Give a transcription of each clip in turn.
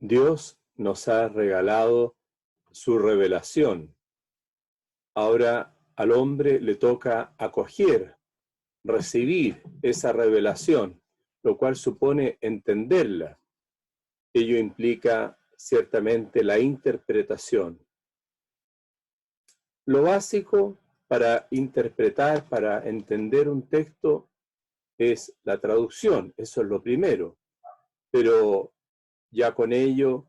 Dios nos ha regalado su revelación. Ahora al hombre le toca acoger, recibir esa revelación, lo cual supone entenderla. Ello implica ciertamente la interpretación. Lo básico para interpretar, para entender un texto, es la traducción, eso es lo primero. Pero ya con ello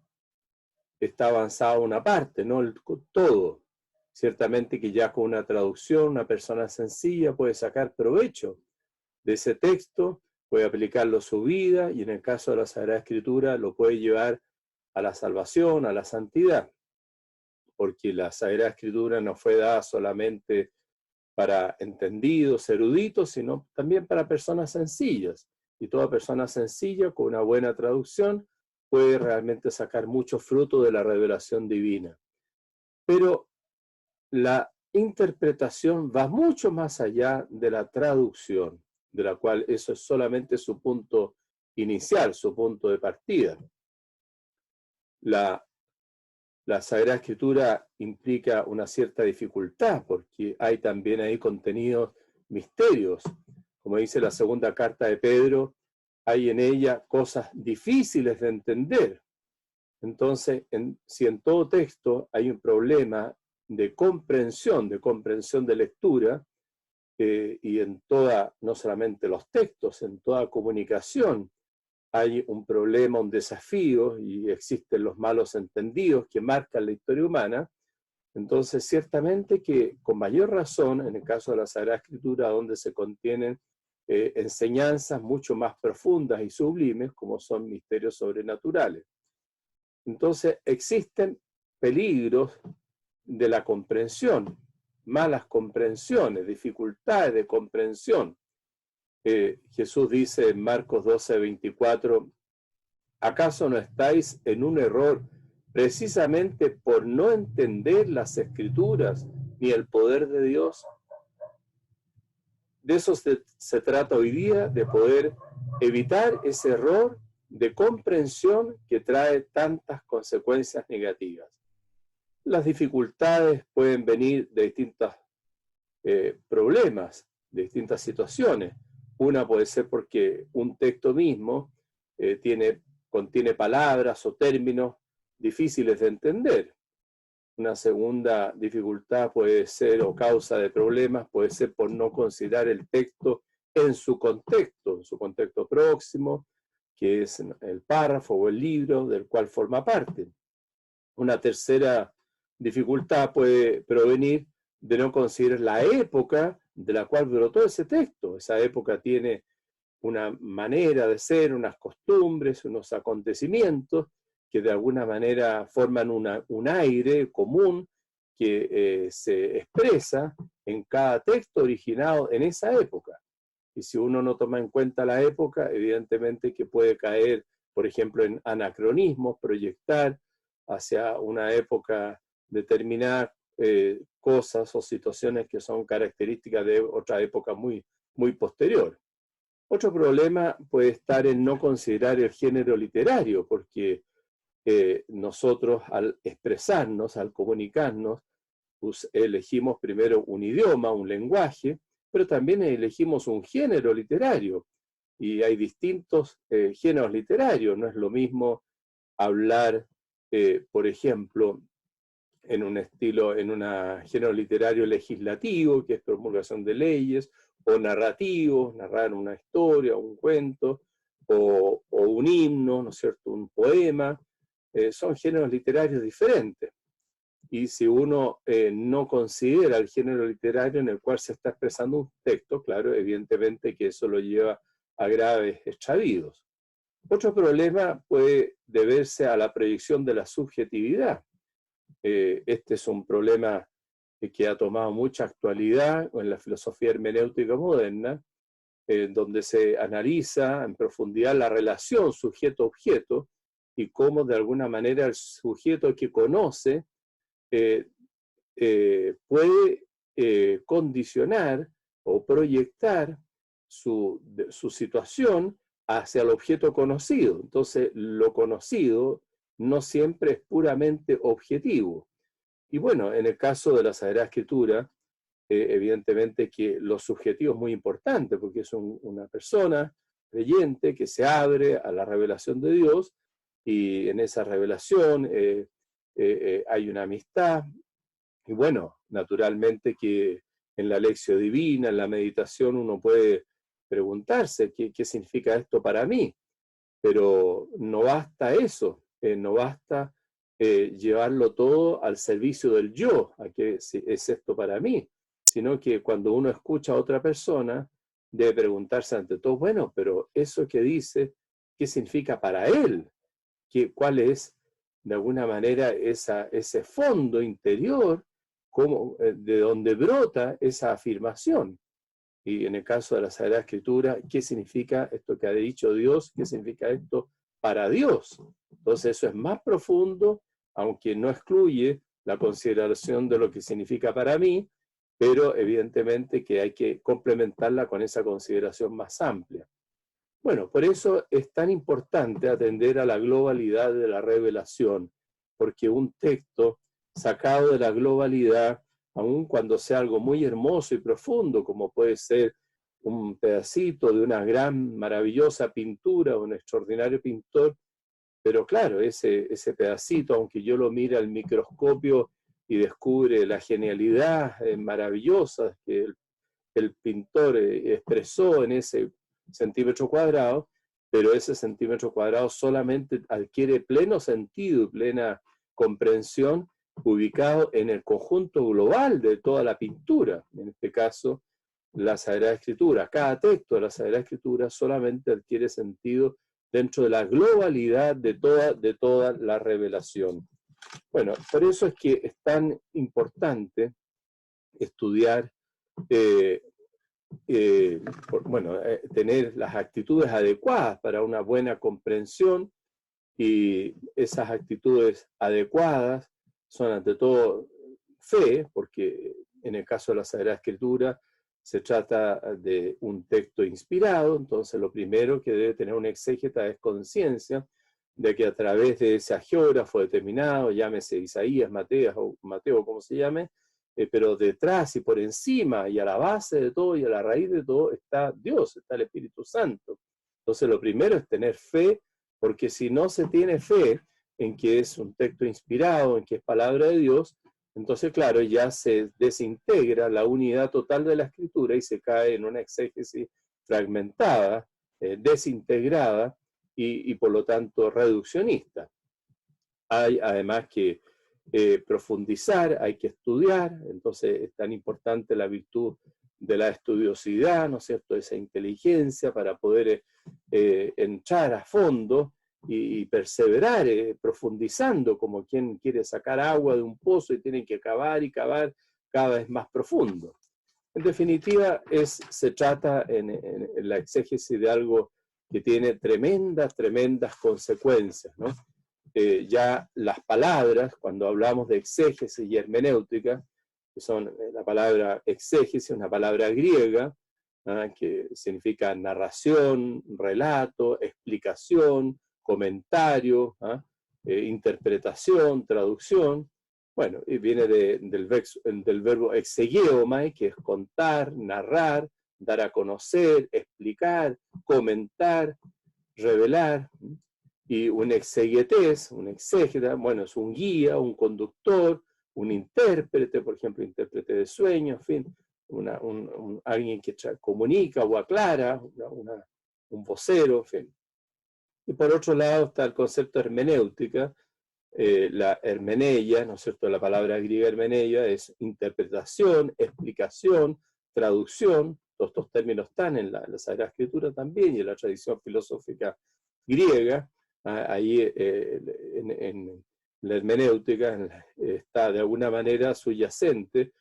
está avanzada una parte, no todo. Ciertamente que ya con una traducción, una persona sencilla puede sacar provecho de ese texto, puede aplicarlo a su vida y en el caso de la Sagrada Escritura lo puede llevar a la salvación, a la santidad, porque la Sagrada Escritura no fue dada solamente para entendidos, eruditos, sino también para personas sencillas. Y toda persona sencilla con una buena traducción puede realmente sacar mucho fruto de la revelación divina. Pero la interpretación va mucho más allá de la traducción, de la cual eso es solamente su punto inicial, su punto de partida. La Sagrada Escritura implica una cierta dificultad, porque hay también ahí contenidos misterios. Como dice la segunda carta de Pedro, hay en ella cosas difíciles de entender. Entonces, si en todo texto hay un problema de comprensión de lectura, y en toda, no solamente los textos, en toda comunicación, hay un problema, un desafío, y existen los malos entendidos que marcan la historia humana. Entonces, ciertamente que con mayor razón, en el caso de la Sagrada Escritura, donde se contienen enseñanzas mucho más profundas y sublimes, como son misterios sobrenaturales. Entonces, existen peligros de la comprensión, malas comprensiones, dificultades de comprensión. Jesús dice en Marcos 12:24, ¿acaso no estáis en un error precisamente por no entender las Escrituras ni el poder de Dios? De eso se trata hoy día, de poder evitar ese error de comprensión que trae tantas consecuencias negativas. Las dificultades pueden venir de distintos problemas, de distintas situaciones. Una puede ser porque un texto mismo contiene palabras o términos difíciles de entender. Una segunda dificultad puede ser, o causa de problemas, puede ser por no considerar el texto en su contexto próximo, que es el párrafo o el libro del cual forma parte. Una tercera dificultad puede provenir de no considerar la época de la cual brotó ese texto. Esa época tiene una manera de ser, unas costumbres, unos acontecimientos que de alguna manera forman un aire común que se expresa en cada texto originado en esa época. Y si uno no toma en cuenta la época, evidentemente que puede caer, por ejemplo, en anacronismos, proyectar hacia una época determinada cosas o situaciones que son características de otra época muy, muy posterior. Otro problema puede estar en no considerar el género literario, porque nosotros al expresarnos, al comunicarnos, pues elegimos primero un idioma, un lenguaje, pero también elegimos un género literario. Y hay distintos géneros literarios. No es lo mismo hablar, por ejemplo, en un género literario legislativo, que es promulgación de leyes, o narrativo, narrar una historia, un cuento, o un himno, ¿no es cierto?, un poema. Son géneros literarios diferentes. Y si uno no considera el género literario en el cual se está expresando un texto, claro, evidentemente que eso lo lleva a graves extravíos. Otro problema puede deberse a la proyección de la subjetividad. Este es un problema que ha tomado mucha actualidad en la filosofía hermenéutica moderna, donde se analiza en profundidad la relación sujeto-objeto y cómo de alguna manera el sujeto que conoce puede condicionar o proyectar su situación hacia el objeto conocido. Entonces, lo conocido, no siempre es puramente objetivo. Y bueno, en el caso de la Sagrada Escritura, evidentemente que lo subjetivo es muy importante, porque es una persona creyente que se abre a la revelación de Dios, y en esa revelación hay una amistad, y bueno, naturalmente que en la lección divina, en la meditación, uno puede preguntarse qué significa esto para mí, pero no basta eso, no basta llevarlo todo al servicio del yo, a qué es esto para mí, sino que cuando uno escucha a otra persona, debe preguntarse ante todo, bueno, pero eso que dice, ¿qué significa para él? ¿Cuál es, de alguna manera, ese fondo interior, de donde brota esa afirmación? Y en el caso de la Sagrada Escritura, ¿qué significa esto que ha dicho Dios? ¿Qué significa esto para Dios? Entonces eso es más profundo, aunque no excluye la consideración de lo que significa para mí, pero evidentemente que hay que complementarla con esa consideración más amplia. Bueno, por eso es tan importante atender a la globalidad de la revelación, porque un texto sacado de la globalidad, aun cuando sea algo muy hermoso y profundo, como puede ser un pedacito de una gran, maravillosa pintura o un extraordinario pintor, pero claro, ese pedacito, aunque yo lo mire al microscopio y descubre la genialidad maravillosa que el pintor expresó en ese centímetro cuadrado, pero ese centímetro cuadrado solamente adquiere pleno sentido y plena comprensión ubicado en el conjunto global de toda la pintura, en este caso la Sagrada Escritura. Cada texto de la Sagrada Escritura solamente adquiere sentido dentro de la globalidad de toda la revelación. Bueno, por eso es que es tan importante estudiar tener las actitudes adecuadas para una buena comprensión, y esas actitudes adecuadas son ante todo fe, porque en el caso de la Sagrada Escritura se trata de un texto inspirado, entonces lo primero que debe tener un exégeta es conciencia de que a través de ese agiógrafo determinado, llámese Isaías, Mateo, como se llame, pero detrás y por encima y a la base de todo y a la raíz de todo está Dios, está el Espíritu Santo. Entonces lo primero es tener fe, porque si no se tiene fe en que es un texto inspirado, en que es palabra de Dios, entonces claro, ya se desintegra la unidad total de la Escritura y se cae en una exégesis fragmentada, desintegrada y por lo tanto reduccionista. Hay además que profundizar, hay que estudiar, entonces es tan importante la virtud de la estudiosidad, ¿no es cierto?, esa inteligencia para poder entrar a fondo y perseverar profundizando, como quien quiere sacar agua de un pozo y tiene que cavar y cavar cada vez más profundo. En definitiva, se trata en la exégesis de algo que tiene tremendas consecuencias, ¿no? Ya las palabras, cuando hablamos de exégesis y hermenéutica, que son la palabra exégesis, una palabra griega, que significa narración, relato, explicación, comentario, interpretación, traducción. Bueno, y viene del verbo exegeomai, que es contar, narrar, dar a conocer, explicar, comentar, revelar. Y un exegetes, un exégeta, bueno, es un guía, un conductor, un intérprete, por ejemplo, intérprete de sueños, en fin, alguien que comunica o aclara, un vocero, en fin. Y por otro lado está el concepto de hermenéutica, la hermeneia, ¿no es cierto? La palabra griega hermeneia es interpretación, explicación, traducción. Todos estos términos están en la Sagrada Escritura también y en la tradición filosófica griega. Ahí en la hermenéutica está de alguna manera subyacente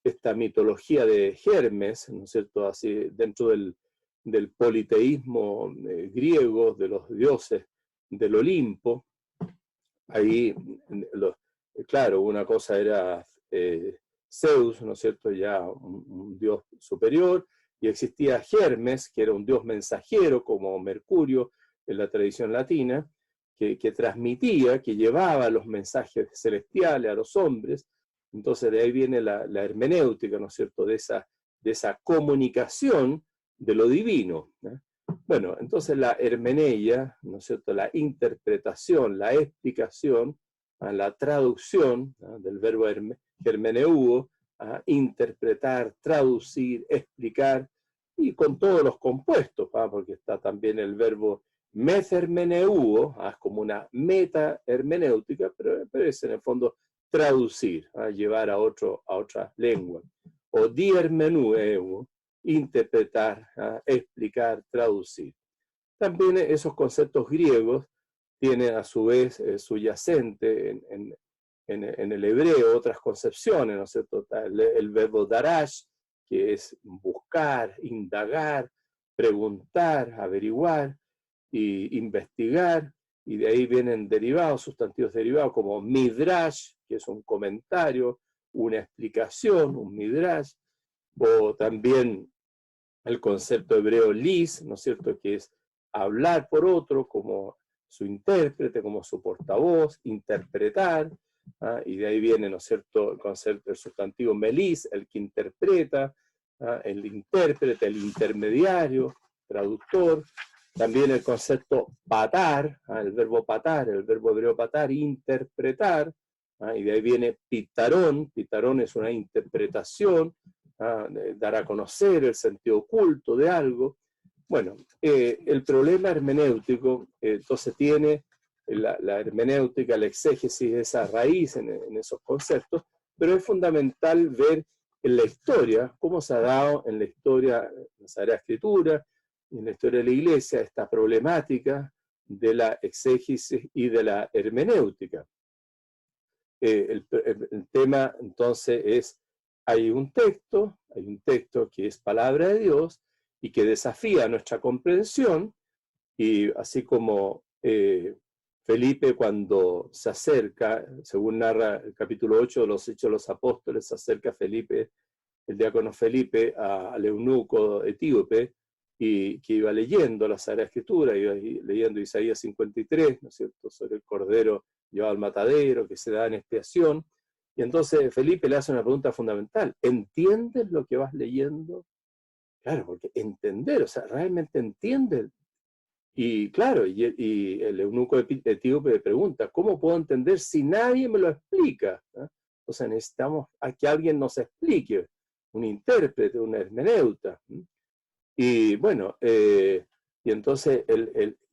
esta mitología de Hermes, ¿no es cierto? Así, dentro del politeísmo griego, de los dioses del Olimpo. Ahí, claro, una cosa era Zeus, ¿no es cierto? Ya un dios superior, y existía Hermes, que era un dios mensajero, como Mercurio en la tradición latina, que transmitía, que llevaba los mensajes celestiales a los hombres. Entonces de ahí viene la hermenéutica, ¿no es cierto?, de esa comunicación de lo divino, ¿no? Bueno, entonces la hermeneia, ¿no es cierto?, la interpretación, la explicación, la traducción, ¿no?, del verbo hermeneuo, interpretar, traducir, explicar, y con todos los compuestos, porque está también el verbo methermeneuo, como una meta-hermenéutica, pero es en el fondo traducir, llevar a otra lengua. O diermeneuo, interpretar, explicar, traducir. También esos conceptos griegos tienen a su vez subyacente en el hebreo otras concepciones, ¿no es cierto? El verbo darash, que es buscar, indagar, preguntar, averiguar y investigar, y de ahí vienen derivados, sustantivos derivados como midrash, que es un comentario, una explicación, un midrash, o también el concepto hebreo lis, ¿no es cierto?, que es hablar por otro como su intérprete, como su portavoz, interpretar, y de ahí viene, ¿no es cierto?, el concepto del sustantivo melis, el que interpreta, el intérprete, el intermediario, traductor. También el concepto patar, el verbo patar, el verbo hebreo patar, interpretar, y de ahí viene pitarón. Pitarón es una interpretación, dar a conocer el sentido oculto de algo. Bueno, el problema hermenéutico, entonces tiene la hermenéutica, la exégesis, esa raíz en esos conceptos, pero es fundamental ver en la historia cómo se ha dado en la historia, en la Sagrada Escritura, en la historia de la Iglesia, esta problemática de la exégesis y de la hermenéutica. El tema entonces es, hay un texto que es palabra de Dios y que desafía nuestra comprensión, y así como Felipe cuando se acerca, según narra el capítulo 8 de los Hechos de los Apóstoles, se acerca Felipe, el diácono Felipe, al eunuco etíope, y que iba leyendo la Sagrada Escritura, iba leyendo Isaías 53, ¿no es cierto?, sobre el cordero llevado al matadero, que se da en expiación. Y entonces Felipe le hace una pregunta fundamental: ¿entiendes lo que vas leyendo? Claro, porque entender, o sea, realmente entiendes. Y claro, y el eunuco etíope le pregunta: ¿cómo puedo entender si nadie me lo explica? O sea, necesitamos a que alguien nos explique, un intérprete, una hermeneuta. Y bueno, y entonces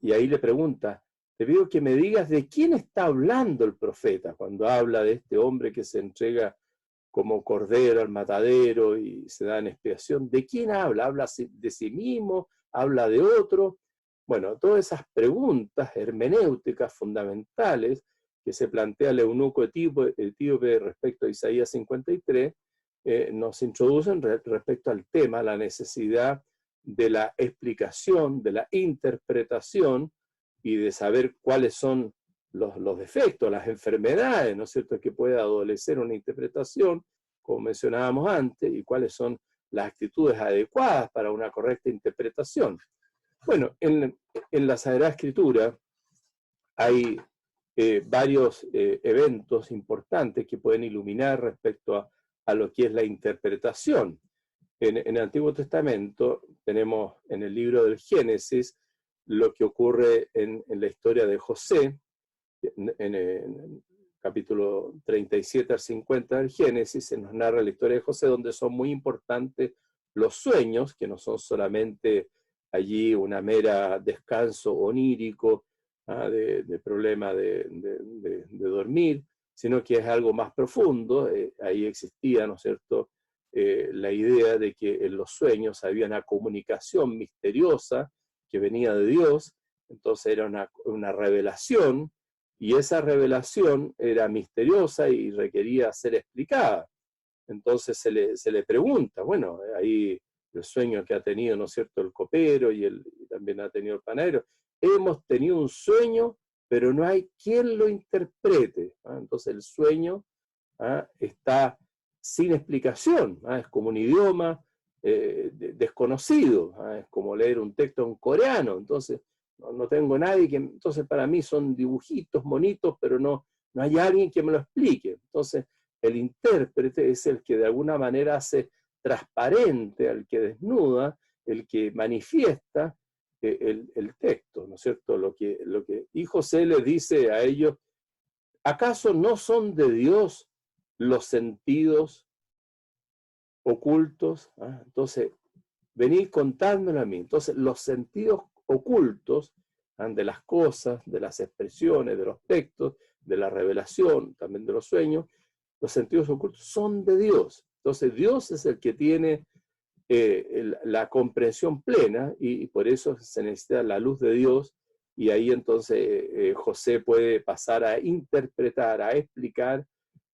y ahí le pregunta: te pido que me digas de quién está hablando el profeta cuando habla de este hombre que se entrega como cordero al matadero y se da en expiación. ¿De quién habla? ¿Habla de sí mismo? ¿Habla de otro? Bueno, todas esas preguntas hermenéuticas fundamentales que se plantea el eunuco etíope respecto a Isaías 53, nos introducen respecto al tema, la necesidad de la explicación, de la interpretación y de saber cuáles son los defectos, las enfermedades, ¿no es cierto?, que puede adolecer una interpretación, como mencionábamos antes, y cuáles son las actitudes adecuadas para una correcta interpretación. Bueno, en la Sagrada Escritura hay varios eventos importantes que pueden iluminar respecto a lo que es la interpretación. En el Antiguo Testamento tenemos en el libro del Génesis lo que ocurre en la historia de José, en el capítulo 37 al 50 del Génesis, se nos narra la historia de José, donde son muy importantes los sueños, que no son solamente allí una mera descanso onírico, de problema de dormir, sino que es algo más profundo. Ahí existía, ¿no es cierto?, la idea de que en los sueños había una comunicación misteriosa que venía de Dios, entonces era una revelación, y esa revelación era misteriosa y requería ser explicada. Entonces se le pregunta, bueno, ahí el sueño que ha tenido, ¿no es cierto?, el copero y también ha tenido el panadero. Hemos tenido un sueño, pero no hay quien lo interprete. Entonces el sueño está sin explicación, es como un idioma desconocido, es como leer un texto en coreano. Entonces no tengo nadie que, entonces para mí son dibujitos, monitos, pero no hay alguien que me lo explique. Entonces, el intérprete es el que de alguna manera hace transparente, al que desnuda, el que manifiesta el texto, ¿no es cierto? Y José les dice a ellos, ¿acaso no son de Dios los sentidos ocultos? ¿Ah? Entonces, venid contádmelo a mí. Entonces, los sentidos ocultos de las cosas, de las expresiones, de los textos, de la revelación, también de los sueños, los sentidos ocultos son de Dios. Entonces, Dios es el que tiene la comprensión plena y por eso se necesita la luz de Dios y ahí entonces José puede pasar a interpretar, a explicar,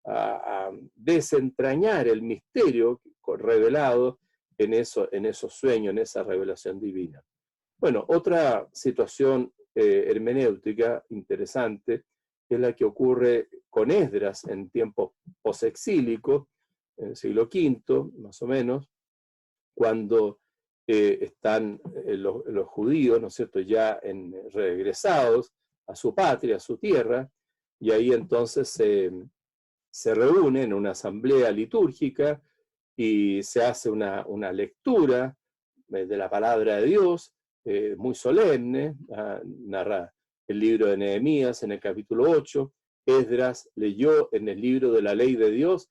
a desentrañar el misterio revelado en esos sueños, en esa revelación divina. Bueno, otra situación hermenéutica interesante es la que ocurre con Esdras en tiempos posexílicos, en el siglo V, más o menos, cuando están los judíos, ¿no es cierto?, ya regresados a su patria, a su tierra, y ahí entonces se reúnen en una asamblea litúrgica y se hace una lectura de la palabra de Dios, muy solemne, narra el libro de Nehemías en el capítulo 8, Esdras leyó en el libro de la ley de Dios,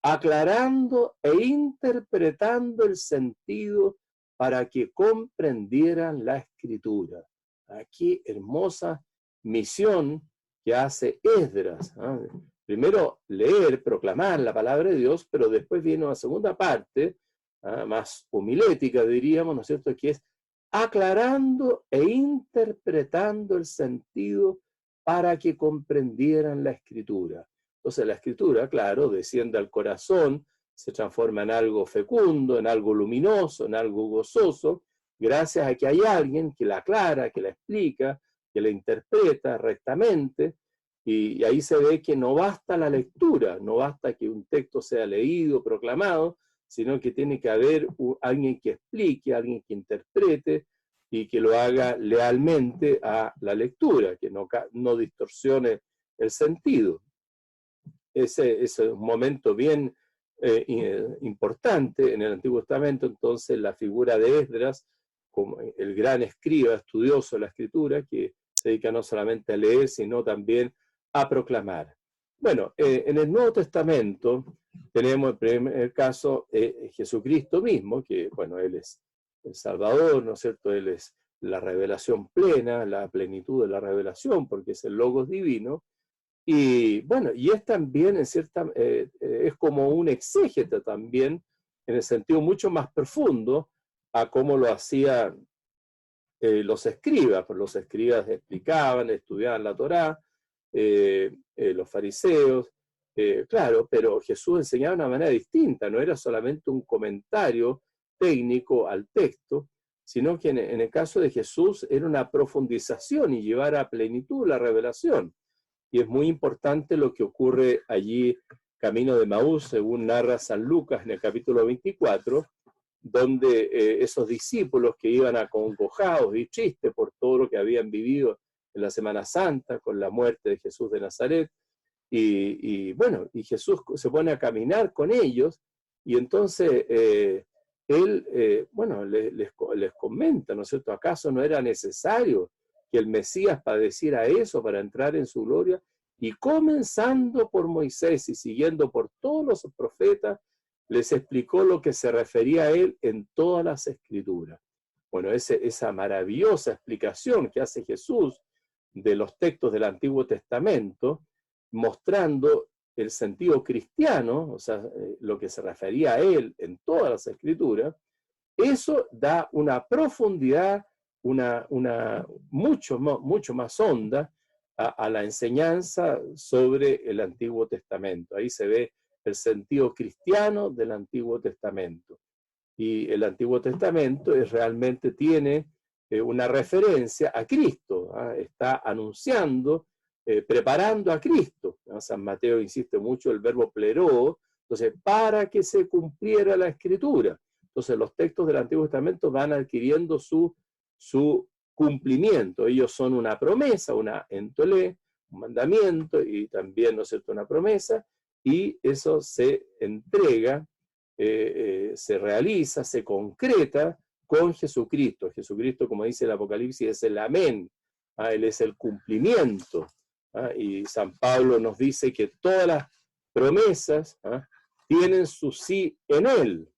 aclarando e interpretando el sentido para que comprendieran la escritura. Qué hermosa misión que hace Esdras. Primero leer, proclamar la palabra de Dios, pero después viene una segunda parte, más homilética diríamos, ¿no es cierto?, que es aclarando e interpretando el sentido para que comprendieran la escritura. Entonces la escritura, claro, desciende al corazón, se transforma en algo fecundo, en algo luminoso, en algo gozoso, gracias a que hay alguien que la aclara, que la explica, que la interpreta rectamente, y ahí se ve que no basta la lectura, no basta que un texto sea leído, proclamado, sino que tiene que haber alguien que explique, alguien que interprete y que lo haga lealmente a la lectura, que no distorsione el sentido. Ese es un momento bien importante en el Antiguo Testamento. Entonces la figura de Esdras, como el gran escriba, estudioso de la Escritura, que se dedica no solamente a leer, sino también a proclamar. Bueno, en el Nuevo Testamento tenemos el primer caso, Jesucristo mismo, que bueno, Él es el Salvador, ¿no es cierto? Él es la revelación plena, la plenitud de la revelación, porque es el Logos divino. Y bueno, y es también en cierta, es como un exégeta también, en el sentido mucho más profundo a cómo lo hacían los escribas, pues los escribas explicaban, estudiaban la Torá, los fariseos, claro, pero Jesús enseñaba de una manera distinta, no era solamente un comentario técnico al texto, sino que en el caso de Jesús era una profundización y llevar a plenitud la revelación. Y es muy importante lo que ocurre allí, camino de Maús, según narra San Lucas en el capítulo 24, donde esos discípulos que iban acongojados y tristes por todo lo que habían vivido en la Semana Santa, con la muerte de Jesús de Nazaret, bueno, y Jesús se pone a caminar con ellos, y entonces él, bueno, les comenta, ¿no es cierto?, ¿acaso no era necesario que el Mesías padeciera eso para entrar en su gloria? Y comenzando por Moisés y siguiendo por todos los profetas, les explicó lo que se refería a él en todas las escrituras. Bueno, esa maravillosa explicación que hace Jesús de los textos del Antiguo Testamento, mostrando el sentido cristiano, o sea, lo que se refería a él en todas las escrituras, eso da una profundidad, mucho más honda a la enseñanza sobre el Antiguo Testamento. Ahí se ve el sentido cristiano del Antiguo Testamento. Y el Antiguo Testamento realmente tiene una referencia a Cristo, está anunciando, preparando a Cristo. San Mateo insiste mucho en el verbo pleroo, entonces, para que se cumpliera la Escritura. Entonces, los textos del Antiguo Testamento van adquiriendo su cumplimiento. Ellos son una promesa, una entolé, un mandamiento y también, ¿no es cierto?, una promesa, y eso se entrega, se realiza, se concreta con Jesucristo. Jesucristo, como dice el Apocalipsis, es el amén, Él es el cumplimiento. Y San Pablo nos dice que todas las promesas tienen su sí en Él.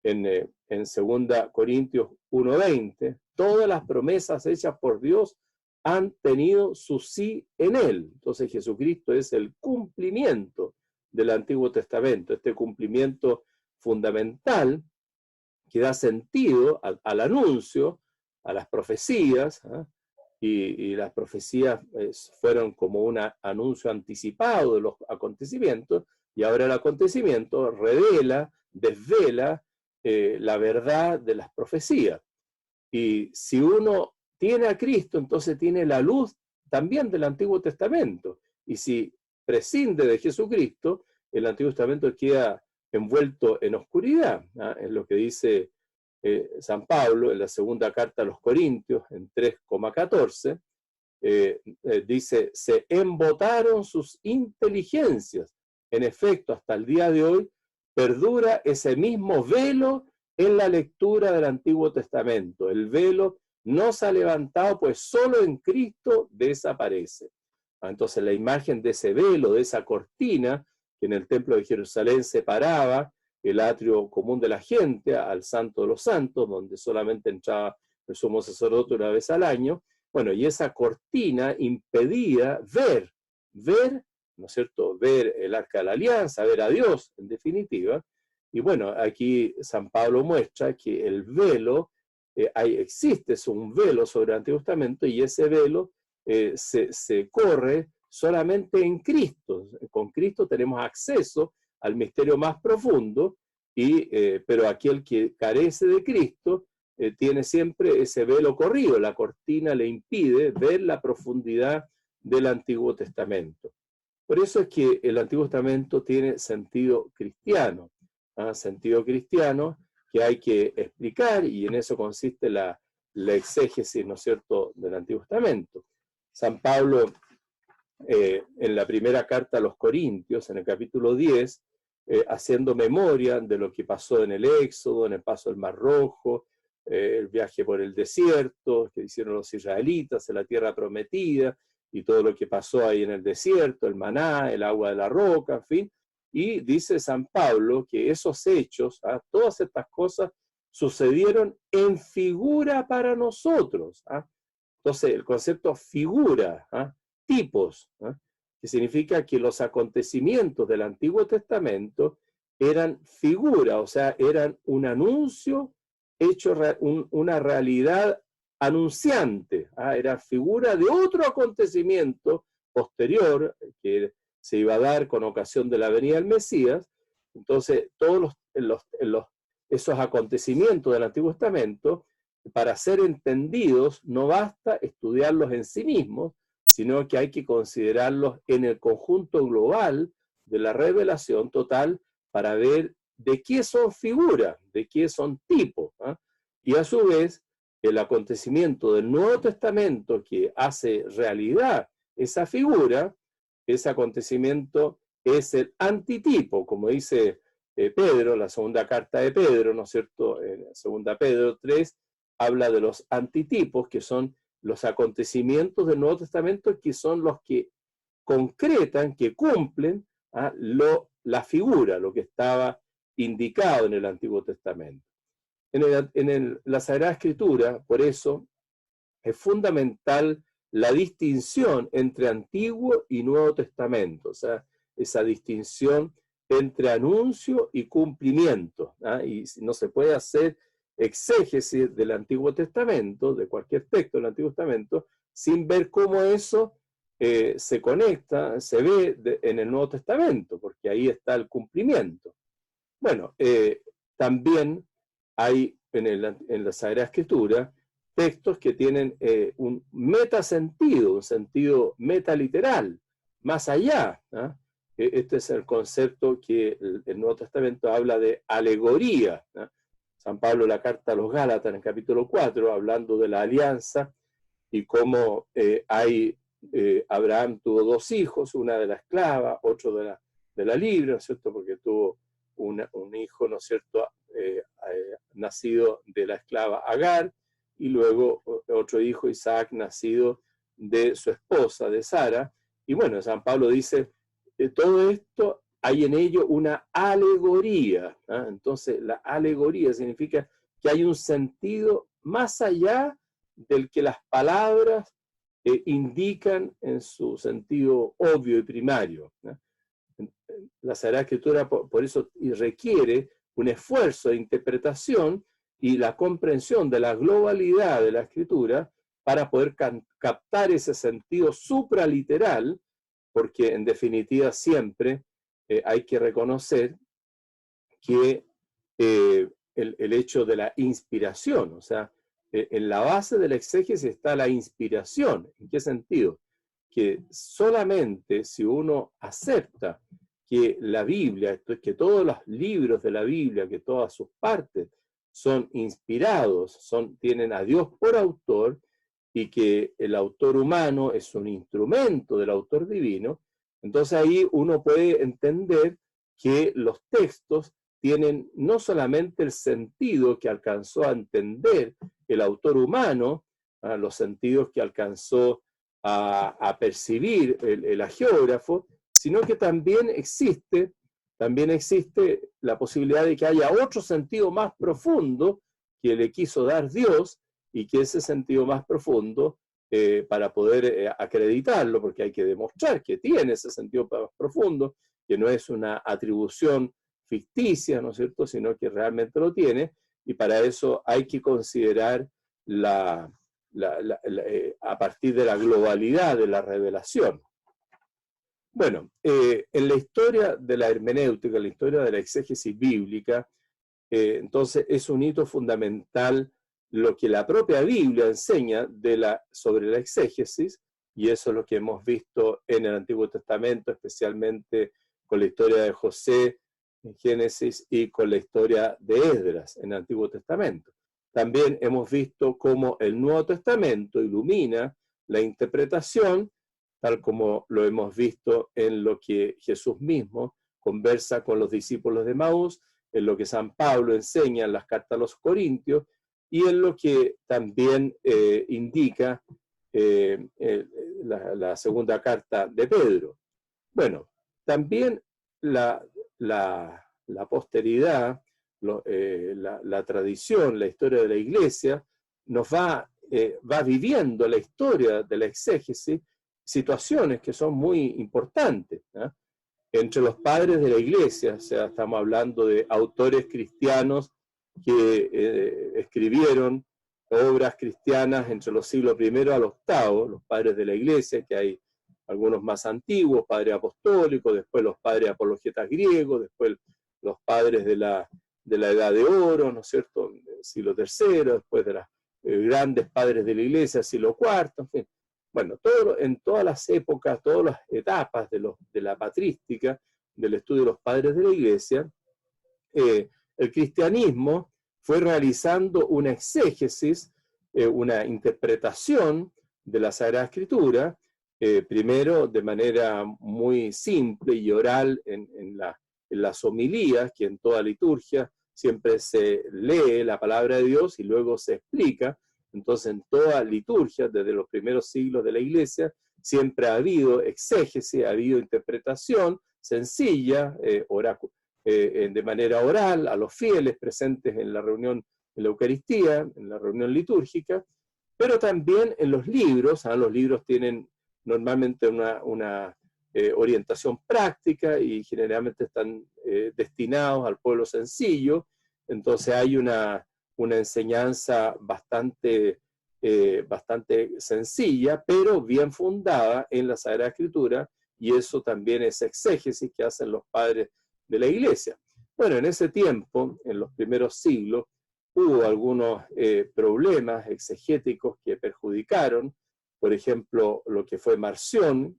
En 2 Corintios 1:20, todas las promesas hechas por Dios han tenido su sí en Él. Entonces Jesucristo es el cumplimiento del Antiguo Testamento, este cumplimiento fundamental que da sentido al anuncio, a las profecías, y las profecías fueron como un anuncio anticipado de los acontecimientos, y ahora el acontecimiento revela, desvela la verdad de las profecías. Y si uno tiene a Cristo, entonces tiene la luz también del Antiguo Testamento. Y si prescinde de Jesucristo, el Antiguo Testamento queda envuelto en oscuridad. Es lo que dice San Pablo en la segunda carta a los Corintios, en 3,14, dice, se embotaron sus inteligencias. En efecto, hasta el día de hoy, perdura ese mismo velo en la lectura del Antiguo Testamento. El velo no se ha levantado, pues solo en Cristo desaparece. Entonces la imagen de ese velo, de esa cortina, que en el Templo de Jerusalén separaba el atrio común de la gente al Santo de los Santos, donde solamente entraba el sumo sacerdote una vez al año, bueno, y esa cortina impedía ver, ¿no es cierto?, ver el Arca de la Alianza, ver a Dios, en definitiva. Y bueno, aquí San Pablo muestra que el velo, existe un velo sobre el Antiguo Testamento, y ese velo se corre solamente en Cristo. Con Cristo tenemos acceso al misterio más profundo, pero aquel que carece de Cristo tiene siempre ese velo corrido, la cortina le impide ver la profundidad del Antiguo Testamento. Por eso es que el Antiguo Testamento tiene sentido cristiano, sentido cristiano que hay que explicar, y en eso consiste la exégesis, ¿no es cierto?, del Antiguo Testamento. San Pablo, en la primera carta a los Corintios, en el capítulo 10, haciendo memoria de lo que pasó en el Éxodo, en el paso del Mar Rojo, el viaje por el desierto que hicieron los israelitas en la tierra prometida, y todo lo que pasó ahí en el desierto, el maná, el agua de la roca, en fin. Y dice San Pablo que esos hechos, todas estas cosas, sucedieron en figura para nosotros. Entonces, el concepto figura, tipos, que significa que los acontecimientos del Antiguo Testamento eran figura, o sea, eran un anuncio hecho una realidad anunciante, era figura de otro acontecimiento posterior que se iba a dar con ocasión de la venida del Mesías. Entonces, todos esos acontecimientos del Antiguo Testamento, para ser entendidos, no basta estudiarlos en sí mismos, sino que hay que considerarlos en el conjunto global de la revelación total para ver de qué son figuras, de qué son tipos. Y a su vez, el acontecimiento del Nuevo Testamento que hace realidad esa figura, ese acontecimiento es el antitipo, como dice Pedro, la segunda carta de Pedro, ¿no es cierto? En 2 Pedro 3, habla de los antitipos, que son los acontecimientos del Nuevo Testamento, que son los que concretan, que cumplen la figura, lo que estaba indicado en el Antiguo Testamento. En la Sagrada Escritura, por eso, es fundamental la distinción entre Antiguo y Nuevo Testamento, o sea, esa distinción entre anuncio y cumplimiento, y no se puede hacer exégesis del Antiguo Testamento, de cualquier texto del Antiguo Testamento, sin ver cómo eso se conecta, se ve en el Nuevo Testamento, porque ahí está el cumplimiento. Bueno, también hay en la Sagrada Escritura textos que tienen un metasentido, un sentido metaliteral, más allá. Este es el concepto que el Nuevo Testamento habla de alegoría. San Pablo en la carta a los Gálatas, en el capítulo 4, hablando de la alianza y cómo Abraham tuvo dos hijos, una de la esclava, otro de la libre, ¿no es cierto? Porque tuvo un hijo, ¿no es cierto?, nacido de la esclava Agar, y luego otro hijo, Isaac, nacido de su esposa, de Sara. Y bueno, San Pablo dice, todo esto hay en ello una alegoría, ¿eh? Entonces, la alegoría significa que hay un sentido más allá del que las palabras indican en su sentido obvio y primario, ¿eh? La Sagrada Escritura por eso requiere un esfuerzo de interpretación y la comprensión de la globalidad de la Escritura para poder captar ese sentido supraliteral, porque en definitiva siempre hay que reconocer que el hecho de la inspiración, o sea, en la base de la exégesis está la inspiración. ¿En qué sentido? Que solamente si uno acepta que la Biblia, que todos los libros de la Biblia, que todas sus partes son inspirados, tienen a Dios por autor, y que el autor humano es un instrumento del autor divino, entonces ahí uno puede entender que los textos tienen no solamente el sentido que alcanzó a entender el autor humano, los sentidos que alcanzó a percibir el agiógrafo, sino que también existe la posibilidad de que haya otro sentido más profundo que le quiso dar Dios, y que ese sentido más profundo, para poder acreditarlo, porque hay que demostrar que tiene ese sentido más profundo, que no es una atribución ficticia, ¿no es cierto?, sino que realmente lo tiene, y para eso hay que considerar a partir de la globalidad de la revelación. Bueno, en la historia de la hermenéutica, en la historia de la exégesis bíblica, entonces es un hito fundamental lo que la propia Biblia enseña sobre la exégesis, y eso es lo que hemos visto en el Antiguo Testamento, especialmente con la historia de José en Génesis y con la historia de Esdras en el Antiguo Testamento. También hemos visto cómo el Nuevo Testamento ilumina la interpretación, tal como lo hemos visto en lo que Jesús mismo conversa con los discípulos de Maús, en lo que San Pablo enseña en las cartas a los Corintios, y en lo que también indica la segunda carta de Pedro. Bueno, también la posteridad, la tradición, la historia de la Iglesia, nos va viviendo la historia de la exégesis, situaciones que son muy importantes, ¿eh? Entre los padres de la Iglesia, o sea, estamos hablando de autores cristianos que escribieron obras cristianas entre los siglos I al VIII, los padres de la Iglesia, que hay algunos más antiguos, padres apostólicos, después los padres apologetas griegos, después los padres de la Edad de Oro, ¿no es cierto?, siglo III, después de los grandes padres de la Iglesia, siglo IV, en fin. Bueno, en todas las épocas, todas las etapas de la patrística, del estudio de los padres de la Iglesia, el cristianismo fue realizando una exégesis, una interpretación de la Sagrada Escritura, primero de manera muy simple y oral en las homilías, que en toda liturgia siempre se lee la palabra de Dios y luego se explica. Entonces, en toda liturgia, desde los primeros siglos de la Iglesia, siempre ha habido exégesis, ha habido interpretación sencilla, de manera oral, a los fieles presentes en la reunión, en la Eucaristía, en la reunión litúrgica, pero también en los libros. Los libros tienen normalmente una orientación práctica y generalmente están destinados al pueblo sencillo. Entonces hay una enseñanza bastante sencilla, pero bien fundada en la Sagrada Escritura, y eso también es exégesis que hacen los padres de la Iglesia. Bueno, en ese tiempo, en los primeros siglos, hubo algunos problemas exegéticos que perjudicaron, por ejemplo, lo que fue Marción,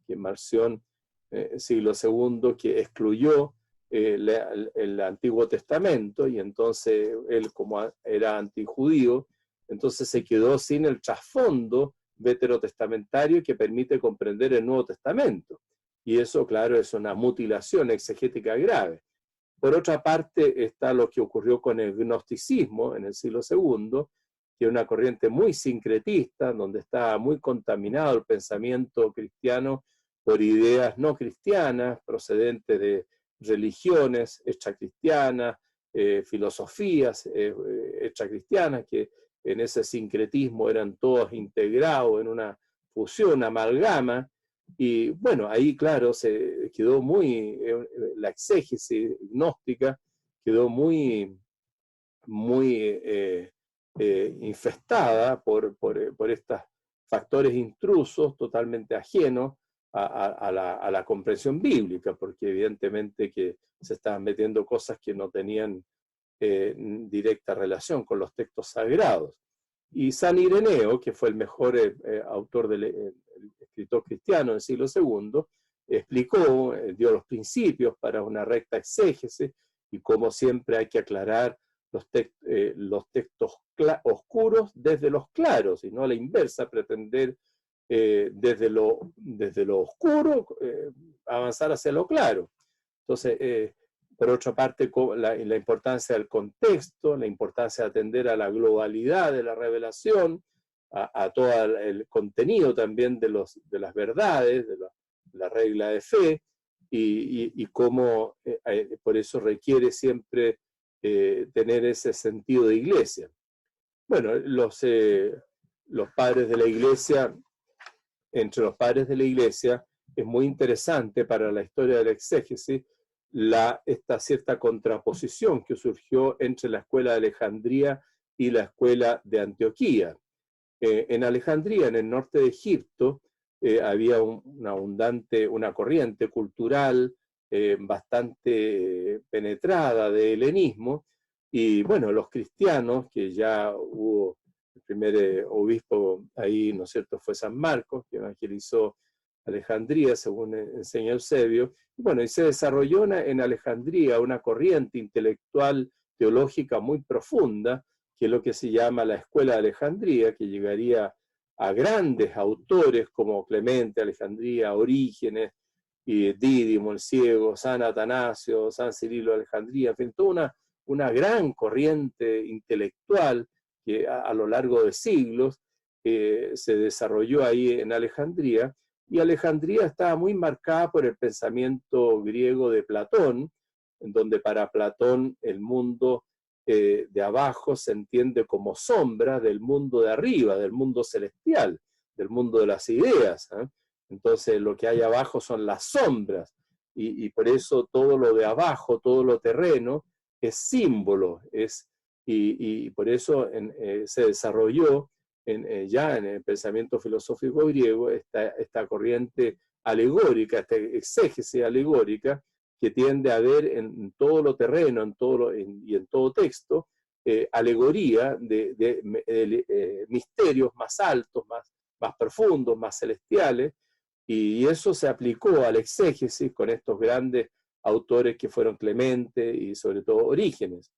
siglo II, que excluyó el Antiguo Testamento, y entonces él, como era antijudío, entonces se quedó sin el trasfondo veterotestamentario que permite comprender el Nuevo Testamento. Y eso, claro, es una mutilación exegética grave. Por otra parte, está lo que ocurrió con el gnosticismo en el siglo II, que es una corriente muy sincretista, donde está muy contaminado el pensamiento cristiano por ideas no cristianas, procedentes de religiones extracristianas, filosofías extracristianas, que en ese sincretismo eran todos integrados en una fusión, amalgama. Y bueno, ahí claro, se quedó muy, la exégesis gnóstica quedó muy, muy infestada por estos factores intrusos totalmente ajenos a la comprensión bíblica, porque evidentemente que se estaban metiendo cosas que no tenían directa relación con los textos sagrados. Y San Ireneo, que fue el mejor autor del escritor cristiano del siglo II, explicó, dio los principios para una recta exégesis, y como siempre hay que aclarar los textos oscuros desde los claros, y no a la inversa, pretender desde lo oscuro avanzar hacia lo claro. Entonces, por otra parte, la importancia del contexto, la importancia de atender a la globalidad de la revelación, a todo el contenido también de las verdades, de la regla de fe, y cómo por eso requiere siempre tener ese sentido de iglesia. Bueno, los padres de la iglesia, entre los padres de la iglesia, es muy interesante para la historia de la exégesis esta cierta contraposición que surgió entre la escuela de Alejandría y la escuela de Antioquía. En Alejandría, en el norte de Egipto, había una corriente cultural bastante penetrada de helenismo, y bueno, los cristianos, que ya hubo el primer obispo ahí, ¿no es cierto?, fue San Marcos, que evangelizó Alejandría, según enseña Eusebio. Bueno, y se desarrolló en Alejandría una corriente intelectual teológica muy profunda, que es lo que se llama la Escuela de Alejandría, que llegaría a grandes autores como Clemente Alejandría, Orígenes, y Dídimo el Ciego, San Atanasio, San Cirilo de Alejandría, en fin, toda una gran corriente intelectual que a lo largo de siglos se desarrolló ahí en Alejandría. Y Alejandría estaba muy marcada por el pensamiento griego de Platón, en donde para Platón el mundo de abajo se entiende como sombra del mundo de arriba, del mundo celestial, del mundo de las ideas. Entonces lo que hay abajo son las sombras, y por eso todo lo de abajo, todo lo terreno, es símbolo, y por eso se desarrolló ya en el pensamiento filosófico griego esta corriente alegórica, esta exégesis alegórica, que tiende a ver en todo lo terreno y en todo texto alegoría de misterios más altos, más profundos, más celestiales, y eso se aplicó a la exégesis con estos grandes autores que fueron Clemente y sobre todo Orígenes.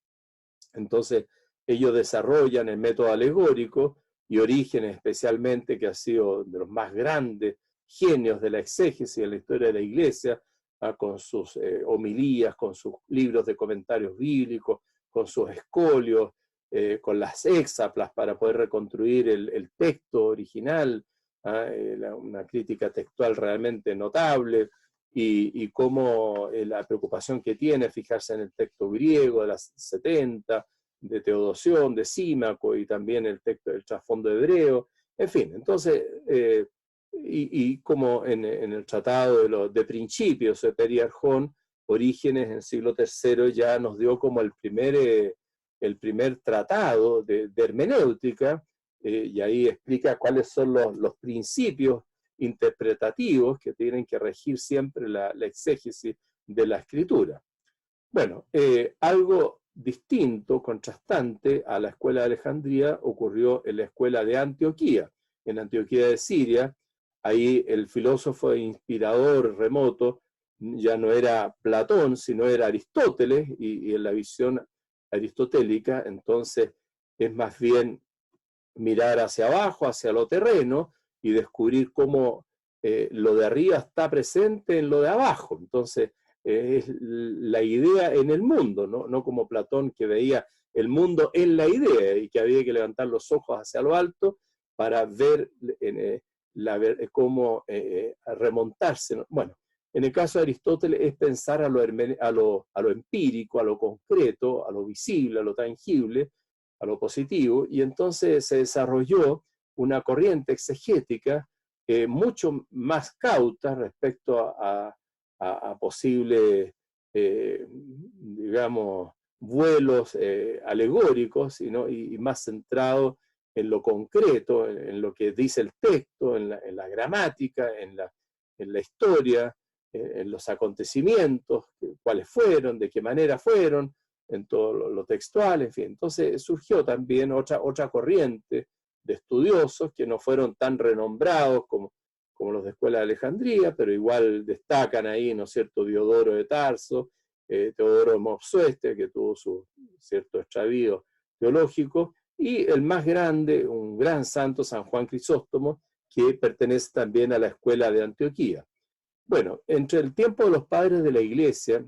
Entonces ellos desarrollan el método alegórico, y Orígenes especialmente, que ha sido de los más grandes genios de la exégesis en la historia de la Iglesia, con sus homilías, con sus libros de comentarios bíblicos, con sus escolios, con las hexaplas para poder reconstruir el texto original, una crítica textual realmente notable, y cómo la preocupación que tiene fijarse en el texto griego de las 70, de Teodosión, de Símaco, y también el texto del trasfondo hebreo, en fin. Entonces, y como en el tratado de Principios de Periarjón, Orígenes en el siglo III ya nos dio como el primer tratado de hermenéutica, y ahí explica cuáles son los principios interpretativos que tienen que regir siempre la exégesis de la escritura. Bueno, algo distinto, contrastante a la escuela de Alejandría ocurrió en la escuela de Antioquía, en Antioquía de Siria. Ahí el filósofo e inspirador remoto ya no era Platón, sino era Aristóteles, y en la visión aristotélica, entonces es más bien mirar hacia abajo, hacia lo terreno, y descubrir cómo lo de arriba está presente en lo de abajo. Entonces, es la idea en el mundo, ¿no? No como Platón, que veía el mundo en la idea y que había que levantar los ojos hacia lo alto para ver cómo remontarse, ¿no? Bueno, en el caso de Aristóteles es pensar a lo empírico, a lo concreto, a lo visible, a lo tangible, a lo positivo, y entonces se desarrolló una corriente exegética mucho más cauta respecto a posibles, digamos, vuelos alegóricos, y más centrado en lo concreto, en lo que dice el texto, en la gramática, en la historia, en los acontecimientos, cuáles fueron, de qué manera fueron, en todo lo textual, en fin. Entonces surgió también otra corriente de estudiosos que no fueron tan renombrados como los de Escuela de Alejandría, pero igual destacan ahí, ¿no es cierto?, Diodoro de Tarso, Teodoro de Mopsuestia, que tuvo su cierto extravío teológico, y el más grande, un gran santo, San Juan Crisóstomo, que pertenece también a la Escuela de Antioquía. Bueno, entre el tiempo de los padres de la Iglesia,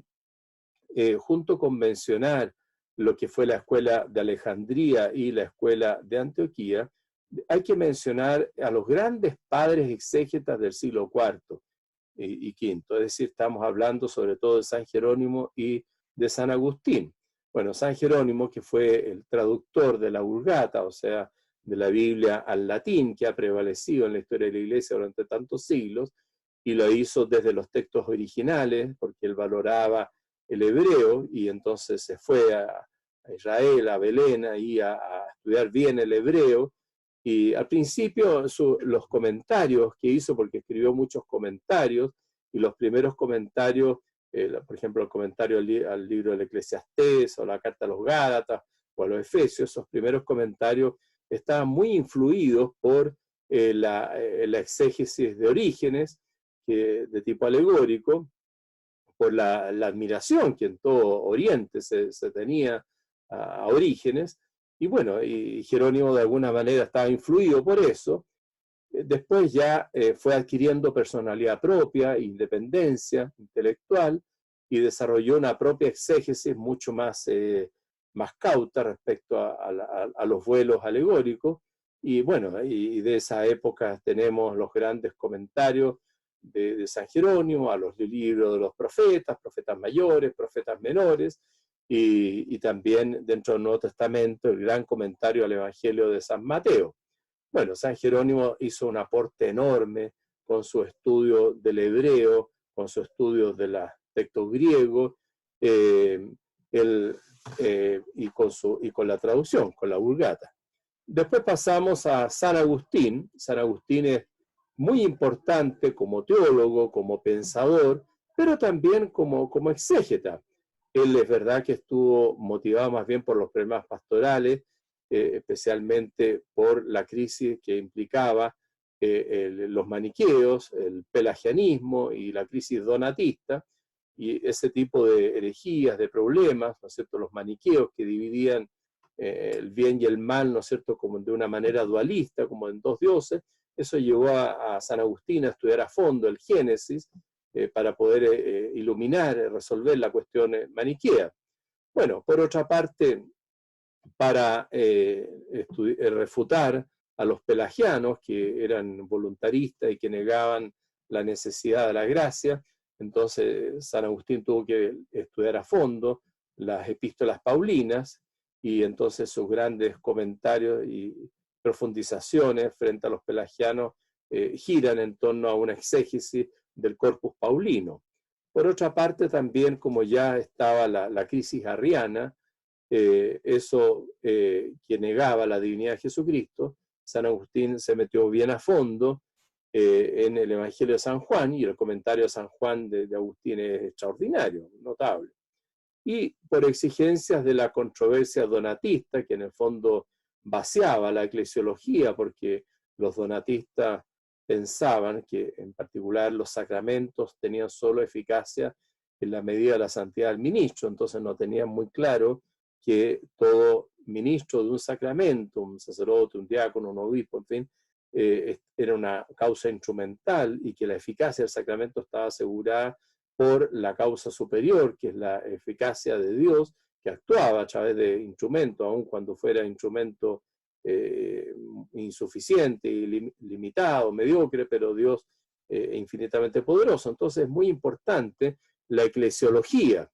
junto con mencionar lo que fue la Escuela de Alejandría y la Escuela de Antioquía, hay que mencionar a los grandes padres exégetas del siglo IV y V, es decir, estamos hablando sobre todo de San Jerónimo y de San Agustín. Bueno, San Jerónimo, que fue el traductor de la Vulgata, o sea, de la Biblia al latín, que ha prevalecido en la historia de la Iglesia durante tantos siglos, y lo hizo desde los textos originales, porque él valoraba el hebreo, y entonces se fue a Israel, a Belén, ahí a estudiar bien el hebreo, y al principio los comentarios que hizo, porque escribió muchos comentarios, y los primeros comentarios, por ejemplo, el comentario al libro del Eclesiastés, o la carta a los Gálatas, o a los Efesios, esos primeros comentarios estaban muy influidos por la exégesis de Orígenes, de tipo alegórico, por la admiración que en todo Oriente se tenía a Orígenes, y bueno, y Jerónimo de alguna manera estaba influido por eso. Después ya fue adquiriendo personalidad propia, independencia intelectual, y desarrolló una propia exégesis mucho más cauta respecto a los vuelos alegóricos, y bueno, y de esa época tenemos los grandes comentarios de San Jerónimo, a los libros de los profetas mayores, profetas menores, y también dentro del Nuevo Testamento el gran comentario al Evangelio de San Mateo. Bueno, San Jerónimo hizo un aporte enorme con su estudio del hebreo, con su estudio de los textos griegos, y con la traducción, con la Vulgata. Después pasamos a San Agustín. San Agustín es muy importante como teólogo, como pensador, pero también como exégeta. Él es verdad que estuvo motivado más bien por los problemas pastorales, especialmente por la crisis que implicaba los maniqueos, el pelagianismo y la crisis donatista, y ese tipo de herejías, de problemas, ¿no es cierto?, los maniqueos que dividían el bien y el mal, ¿no es cierto?, como de una manera dualista, como en dos dioses. Eso llevó a San Agustín a estudiar a fondo el Génesis para poder iluminar, resolver la cuestión maniquea. Bueno, por otra parte, para refutar a los pelagianos, que eran voluntaristas y que negaban la necesidad de la gracia, entonces San Agustín tuvo que estudiar a fondo las epístolas paulinas, y entonces sus grandes comentarios y profundizaciones frente a los pelagianos giran en torno a una exégesis del corpus paulino. Por otra parte, también, como ya estaba la crisis arriana, que negaba la divinidad de Jesucristo, San Agustín se metió bien a fondo en el Evangelio de San Juan, y el comentario de San Juan de Agustín es extraordinario, notable. Y por exigencias de la controversia donatista, que en el fondo vaciaba la eclesiología, porque los donatistas pensaban que en particular los sacramentos tenían solo eficacia en la medida de la santidad del ministro, entonces no tenían muy claro que todo ministro de un sacramento, un sacerdote, un diácono, un obispo, en fin, era una causa instrumental y que la eficacia del sacramento estaba asegurada por la causa superior, que es la eficacia de Dios, que actuaba a través de instrumento, aun cuando fuera instrumento insuficiente y limitado, mediocre, pero Dios infinitamente poderoso. Entonces es muy importante la eclesiología,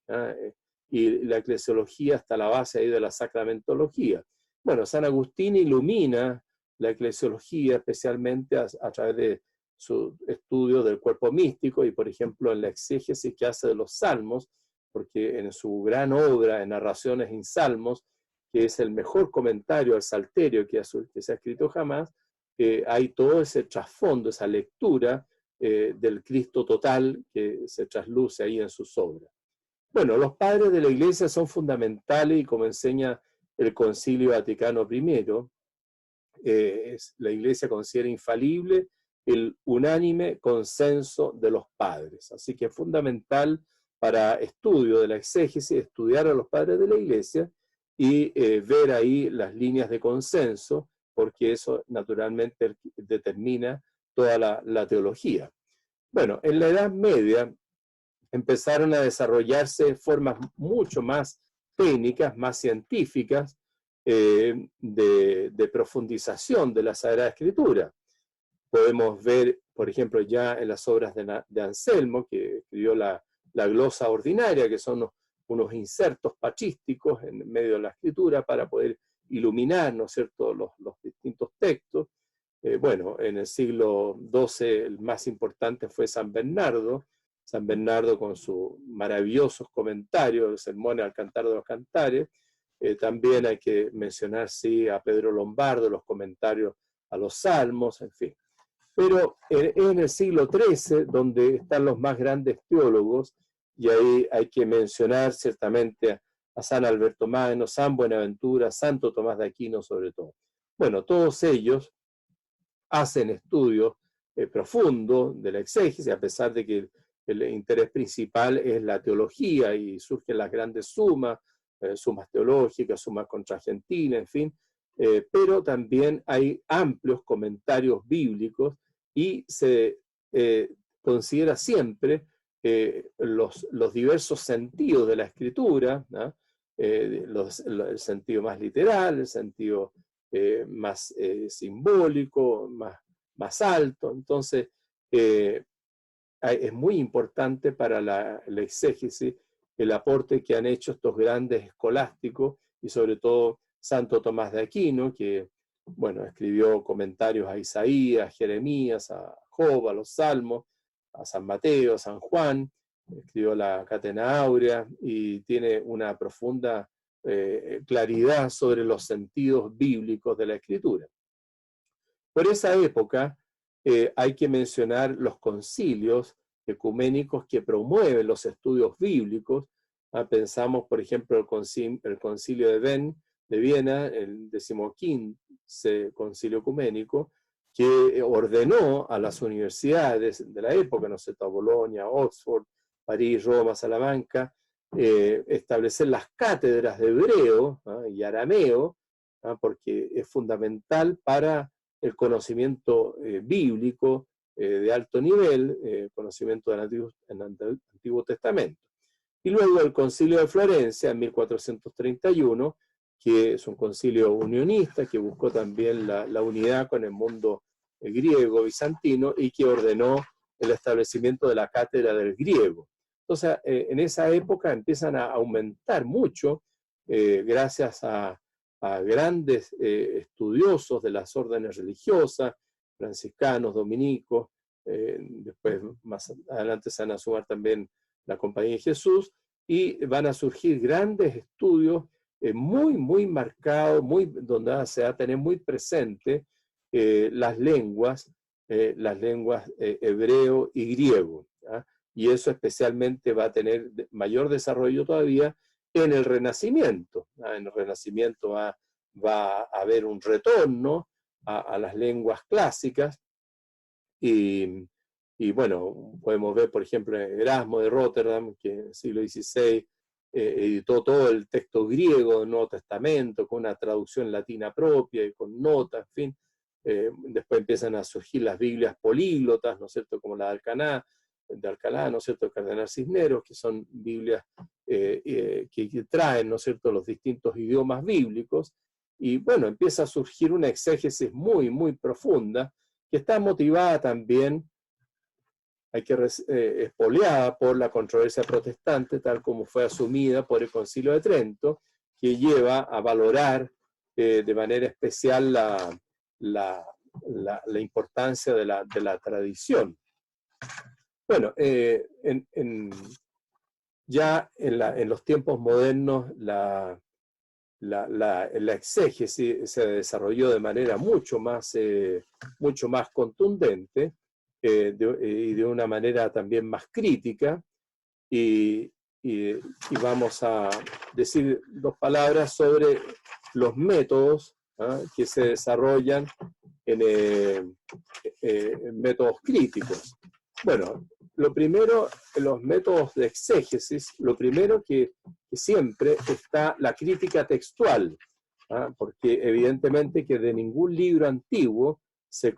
y la eclesiología está a la base ahí de la sacramentología. Bueno, San Agustín ilumina la eclesiología especialmente a través de su estudio del cuerpo místico y, por ejemplo, en la exégesis que hace de los salmos, porque en su gran obra, en Narraciones en Salmos, que es el mejor comentario al Salterio que se ha escrito jamás, hay todo ese trasfondo, esa lectura del Cristo total que se trasluce ahí en sus obras. Bueno, los padres de la Iglesia son fundamentales y como enseña el Concilio Vaticano I, la Iglesia considera infalible el unánime consenso de los padres. Así que es fundamental para estudio de la exégesis estudiar a los padres de la Iglesia y ver ahí las líneas de consenso, porque eso naturalmente determina toda la teología. Bueno, en la Edad Media empezaron a desarrollarse formas mucho más técnicas, más científicas, de profundización de la Sagrada Escritura. Podemos ver, por ejemplo, ya en las obras de Anselmo, que escribió la glosa ordinaria, que son unos insertos patrísticos en medio de la Escritura para poder iluminar, ¿no es cierto?, los distintos textos. Bueno, en el siglo XII el más importante fue San Bernardo con sus maravillosos comentarios, el sermón al Cantar de los Cantares. También hay que mencionar, sí, a Pedro Lombardo, los comentarios a los Salmos, en fin. Pero en el siglo XIII, donde están los más grandes teólogos, y ahí hay que mencionar ciertamente a San Alberto Magno, San Buenaventura, Santo Tomás de Aquino sobre todo. Bueno, todos ellos hacen estudios profundos de la exégesis, a pesar de que el interés principal es la teología y surgen las grandes sumas, sumas teológicas, sumas contra Argentina, en fin, pero también hay amplios comentarios bíblicos y se considera siempre los diversos sentidos de la escritura, ¿no? El sentido más literal, el sentido más simbólico, más alto. Entonces, es muy importante para la exégesis el aporte que han hecho estos grandes escolásticos y sobre todo Santo Tomás de Aquino, que, bueno, escribió comentarios a Isaías, Jeremías, a Job, a los Salmos, a San Mateo, a San Juan, escribió la Catena Áurea y tiene una profunda claridad sobre los sentidos bíblicos de la Escritura. Por esa época hay que mencionar los concilios ecuménicos que promueven los estudios bíblicos. Pensamos, por ejemplo, el concilio de Viena, el 15º concilio ecuménico, que ordenó a las universidades de la época, no sé, Bolonia, Oxford, París, Roma, Salamanca, establecer las cátedras de hebreo y arameo, porque es fundamental para el conocimiento bíblico de alto nivel, conocimiento del Antiguo Testamento. Y luego el Concilio de Florencia en 1431, que es un concilio unionista que buscó también la unidad con el mundo griego bizantino y que ordenó el establecimiento de la cátedra del griego. Entonces, en esa época empiezan a aumentar mucho, gracias a grandes estudiosos de las órdenes religiosas, franciscanos, dominicos, después más adelante se van a sumar también la Compañía de Jesús, y van a surgir grandes estudios muy marcados, donde se va a tener muy presente las lenguas hebreo y griego, ¿ya? Y eso especialmente va a tener mayor desarrollo todavía en el Renacimiento. En el Renacimiento va a haber un retorno a las lenguas clásicas, Y bueno, podemos ver, por ejemplo, Erasmo de Rotterdam, que en el siglo XVI editó todo el texto griego del Nuevo Testamento, con una traducción latina propia y con notas, en fin. Después empiezan a surgir las Biblias políglotas, ¿no es cierto?, como la de Alcalá, ¿no es cierto?, el Cardenal Cisneros, que son Biblias que traen, ¿no es cierto?, los distintos idiomas bíblicos. Y bueno, empieza a surgir una exégesis muy, muy profunda, que está motivada también, espoleada por la controversia protestante, tal como fue asumida por el Concilio de Trento, que lleva a valorar de manera especial la importancia de la tradición. Bueno, ya en los tiempos modernos la exégesis se desarrolló de manera mucho más contundente y de una manera también más crítica, y vamos a decir dos palabras sobre los métodos que se desarrollan en métodos críticos. Bueno, lo primero, en los métodos de exégesis, lo primero que siempre está la crítica textual, porque evidentemente que de ningún libro antiguo se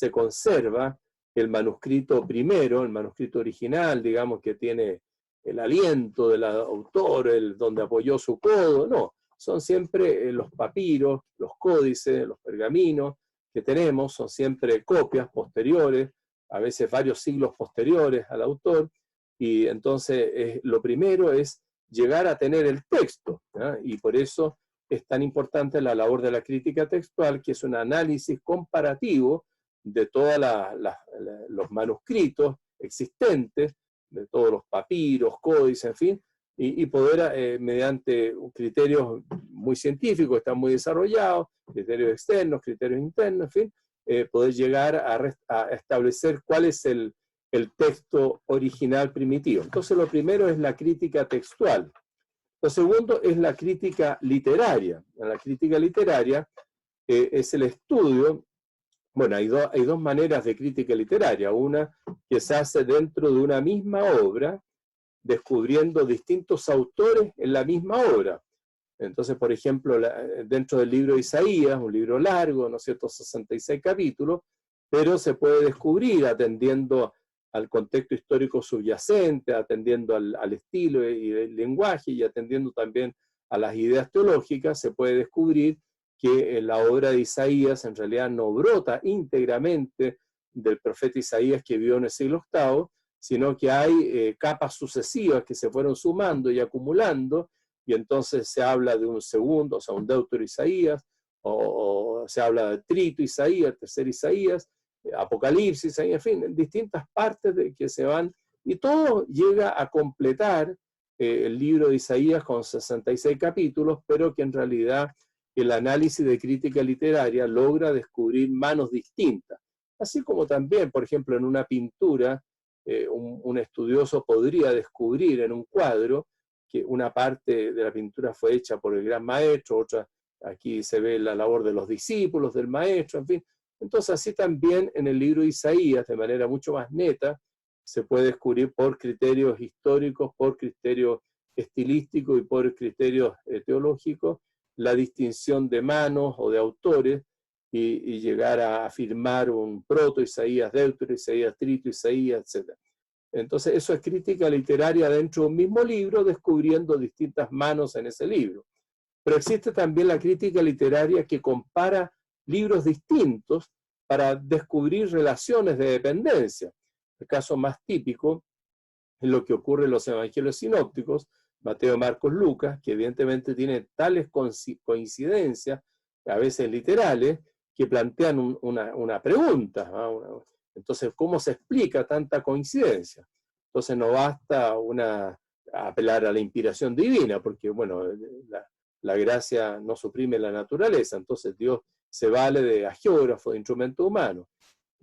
conserva el manuscrito primero, el manuscrito original, digamos, que tiene el aliento del autor, donde apoyó su codo. No, son siempre los papiros, los códices, los pergaminos que tenemos, son siempre copias posteriores, a veces varios siglos posteriores al autor, y entonces lo primero es llegar a tener el texto, y por eso es tan importante la labor de la crítica textual, que es un análisis comparativo de todos los manuscritos existentes, de todos los papiros, códices, en fin, y poder, mediante criterios muy científicos, están muy desarrollados, criterios externos, criterios internos, en fin, poder llegar a establecer cuál es el texto original primitivo. Entonces, lo primero es la crítica textual. Lo segundo es la crítica literaria. La crítica literaria es el estudio. Bueno, hay dos maneras de crítica literaria. Una que se hace dentro de una misma obra, descubriendo distintos autores en la misma obra. Entonces, por ejemplo, dentro del libro de Isaías, un libro largo, ¿no es cierto?, 66 capítulos, pero se puede descubrir atendiendo al contexto histórico subyacente, atendiendo al estilo y el lenguaje, y atendiendo también a las ideas teológicas, se puede descubrir que la obra de Isaías en realidad no brota íntegramente del profeta Isaías que vivió en el siglo VIII, sino que hay capas sucesivas que se fueron sumando y acumulando, y entonces se habla de un segundo, o sea, un deutero Isaías, o se habla de trito Isaías, tercer Isaías, Apocalipsis, Isaías, en fin, en distintas partes que se van, y todo llega a completar el libro de Isaías con 66 capítulos, pero que en realidad el análisis de crítica literaria logra descubrir manos distintas. Así como también, por ejemplo, en una pintura, un estudioso podría descubrir en un cuadro que una parte de la pintura fue hecha por el gran maestro, otra, aquí se ve la labor de los discípulos del maestro, en fin. Entonces, así también en el libro de Isaías, de manera mucho más neta, se puede descubrir por criterios históricos, por criterios estilísticos y por criterios teológicos, la distinción de manos o de autores, y llegar a afirmar un proto Isaías, deutero Isaías, trito Isaías, etc. Entonces, eso es crítica literaria dentro de un mismo libro, descubriendo distintas manos en ese libro. Pero existe también la crítica literaria que compara libros distintos para descubrir relaciones de dependencia. El caso más típico es lo que ocurre en los evangelios sinópticos, Mateo, Marcos, Lucas, que evidentemente tienen tales coincidencias, a veces literales, que plantean una pregunta, ¿no? Entonces, ¿cómo se explica tanta coincidencia? Entonces no basta apelar a la inspiración divina, porque bueno, la gracia no suprime la naturaleza, entonces Dios se vale de agiógrafo, de instrumento humano.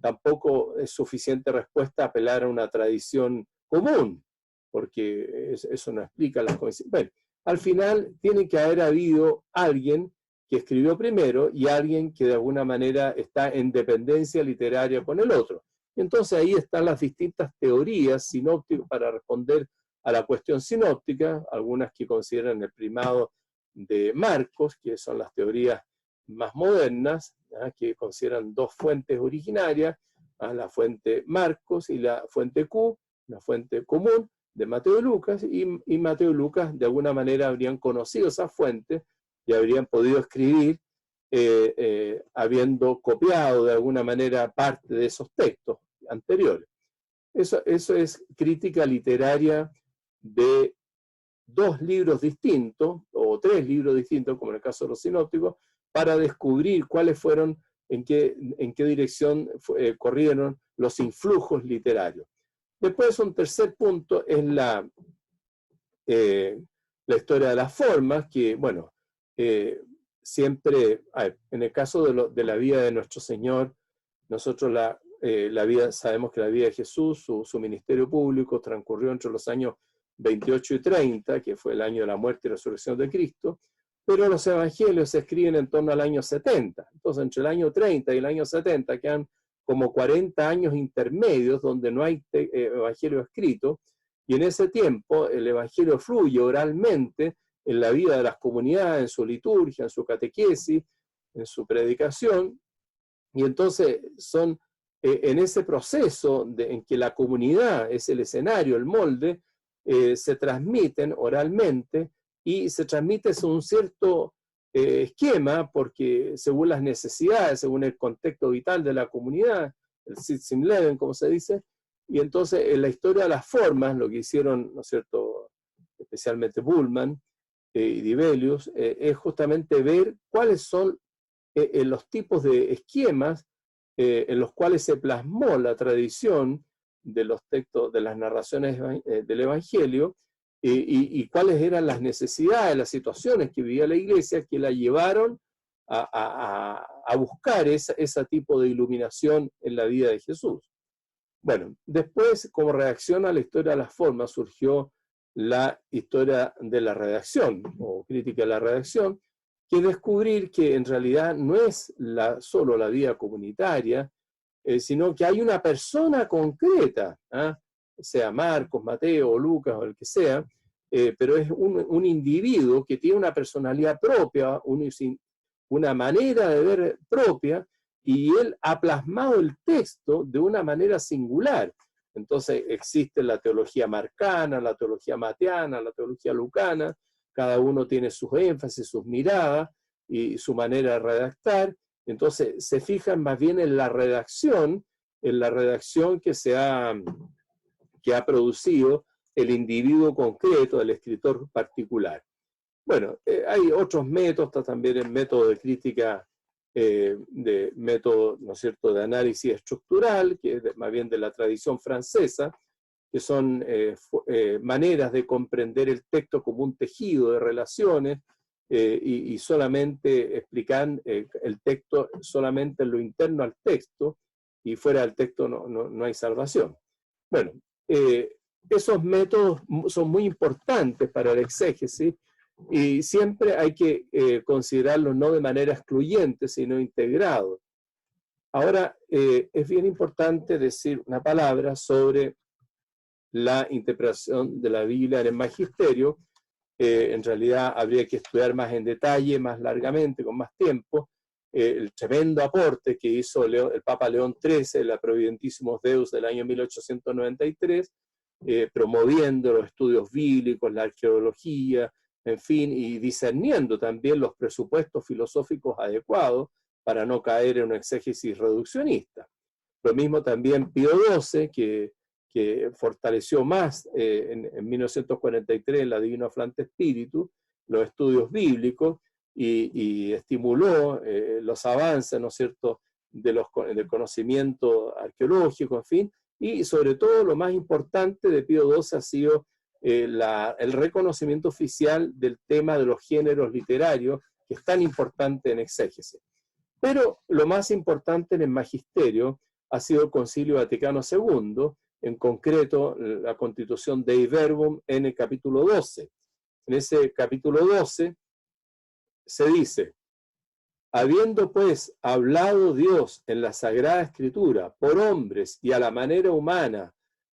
Tampoco es suficiente respuesta apelar a una tradición común, porque eso no explica las coincidencias. Bueno, al final tiene que haber habido alguien que escribió primero y alguien que de alguna manera está en dependencia literaria con el otro. Y entonces ahí están las distintas teorías sinópticas para responder a la cuestión sinóptica, algunas que consideran el primado de Marcos, que son las teorías más modernas, que consideran dos fuentes originarias, la fuente Marcos y la fuente Q, la fuente común de Mateo y Lucas, y Mateo y Lucas de alguna manera habrían conocido esa fuente y habrían podido escribir habiendo copiado de alguna manera parte de esos textos anteriores. Eso es crítica literaria de dos libros distintos, o tres libros distintos, como en el caso de los sinópticos, para descubrir cuáles fueron, en qué dirección corrieron los influjos literarios. Después, un tercer punto es la historia de las formas, que, bueno, siempre, en el caso de la vida de nuestro Señor, nosotros sabemos que la vida de Jesús, su ministerio público, transcurrió entre los años 28 y 30, que fue el año de la muerte y resurrección de Cristo, pero los evangelios se escriben en torno al año 70. Entonces, entre el año 30 y el año 70 quedan como 40 años intermedios donde no hay evangelio escrito, y en ese tiempo el evangelio fluye oralmente en la vida de las comunidades, en su liturgia, en su catequesis, en su predicación, y entonces son en ese proceso en que la comunidad es el escenario, el molde, se transmiten oralmente y se transmite según un cierto esquema, porque según las necesidades, según el contexto vital de la comunidad, el Sitzim Leben, como se dice, y entonces en la historia de las formas, lo que hicieron, ¿no es cierto?, especialmente Bullman y Dibelius, es justamente ver cuáles son los tipos de esquemas en los cuales se plasmó la tradición de los textos, de las narraciones del Evangelio, y cuáles eran las necesidades, las situaciones que vivía la iglesia que la llevaron a buscar ese tipo de iluminación en la vida de Jesús. Bueno, después, como reacción a la historia de las formas, surgió la historia de la redacción, o crítica de la redacción, que descubrir que en realidad no es solo la vida comunitaria, sino que hay una persona concreta, sea Marcos, Mateo, Lucas o el que sea, pero es un individuo que tiene una personalidad propia, una manera de ver propia, y él ha plasmado el texto de una manera singular. Entonces existe la teología marcana, la teología mateana, la teología lucana, cada uno tiene sus énfasis, sus miradas y su manera de redactar. Entonces se fijan más bien en la redacción que ha producido el individuo concreto, el escritor particular. Bueno, hay otros métodos, está también el método de crítica, método, ¿no es cierto?, de análisis estructural, que es más bien de la tradición francesa, que son maneras de comprender el texto como un tejido de relaciones, y solamente explican el texto solamente en lo interno al texto, y fuera del texto no hay salvación. Bueno, esos métodos son muy importantes para el exégesis, y siempre hay que considerarlos no de manera excluyente, sino integrado. Ahora, es bien importante decir una palabra sobre la interpretación de la Biblia en el magisterio. En realidad habría que estudiar más en detalle, más largamente, con más tiempo, el tremendo aporte que hizo el Papa León XIII, la Providentissimus Deus del año 1893, promoviendo los estudios bíblicos, la arqueología, en fin, y discerniendo también los presupuestos filosóficos adecuados para no caer en una exégesis reduccionista. Lo mismo también Pío XII, que fortaleció más en 1943 la Divino Afflante Spiritus, los estudios bíblicos, y estimuló los avances, ¿no es cierto?, del conocimiento arqueológico, en fin, y sobre todo lo más importante de Pío XII ha sido el reconocimiento oficial del tema de los géneros literarios, que es tan importante en exégesis. Pero lo más importante en el magisterio ha sido el Concilio Vaticano II, en concreto la Constitución Dei Verbum en el capítulo 12. En ese capítulo 12 se dice: Habiendo pues hablado Dios en la Sagrada Escritura por hombres y a la manera humana,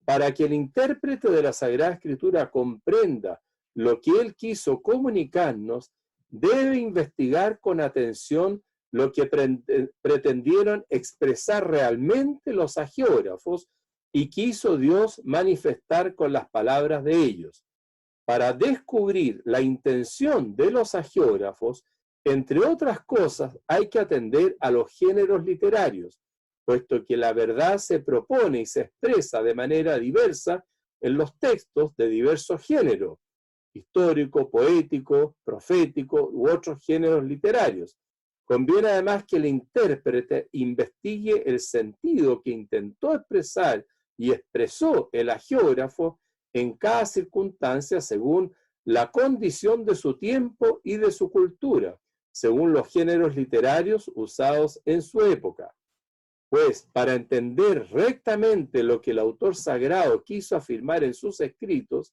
para que el intérprete de la Sagrada Escritura comprenda lo que él quiso comunicarnos, debe investigar con atención lo que pretendieron expresar realmente los agiógrafos y quiso Dios manifestar con las palabras de ellos. Para descubrir la intención de los agiógrafos, entre otras cosas, hay que atender a los géneros literarios, puesto que la verdad se propone y se expresa de manera diversa en los textos de diversos géneros, histórico, poético, profético u otros géneros literarios. Conviene además que el intérprete investigue el sentido que intentó expresar y expresó el agiógrafo en cada circunstancia según la condición de su tiempo y de su cultura, según los géneros literarios usados en su época. Pues para entender rectamente lo que el autor sagrado quiso afirmar en sus escritos,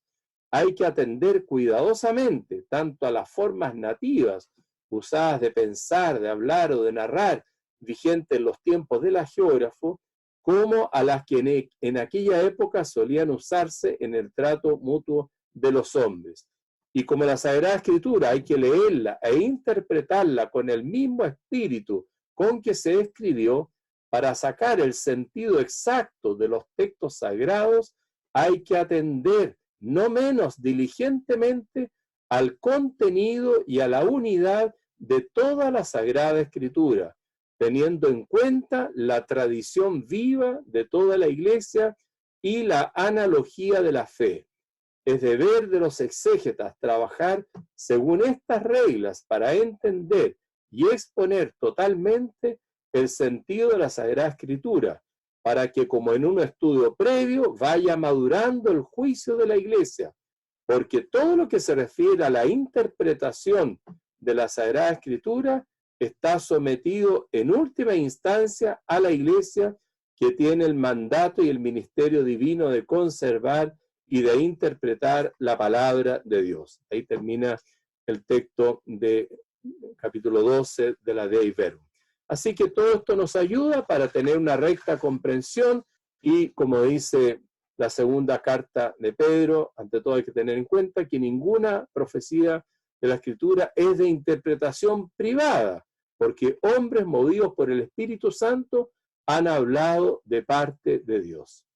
hay que atender cuidadosamente tanto a las formas nativas usadas de pensar, de hablar o de narrar, vigentes en los tiempos del agiógrafo, como a las que en aquella época solían usarse en el trato mutuo de los hombres. Y como la Sagrada Escritura hay que leerla e interpretarla con el mismo espíritu con que se escribió, para sacar el sentido exacto de los textos sagrados, hay que atender no menos diligentemente al contenido y a la unidad de toda la Sagrada Escritura, teniendo en cuenta la tradición viva de toda la Iglesia y la analogía de la fe. Es deber de los exégetas trabajar según estas reglas para entender y exponer totalmente el sentido de la Sagrada Escritura, para que como en un estudio previo vaya madurando el juicio de la Iglesia, porque todo lo que se refiere a la interpretación de la Sagrada Escritura está sometido en última instancia a la Iglesia, que tiene el mandato y el ministerio divino de conservar y de interpretar la palabra de Dios. Ahí termina el texto de capítulo 12 de la Dei Verbum. Así que todo esto nos ayuda para tener una recta comprensión y, como dice la segunda carta de Pedro, ante todo hay que tener en cuenta que ninguna profecía de la Escritura es de interpretación privada, porque hombres movidos por el Espíritu Santo han hablado de parte de Dios.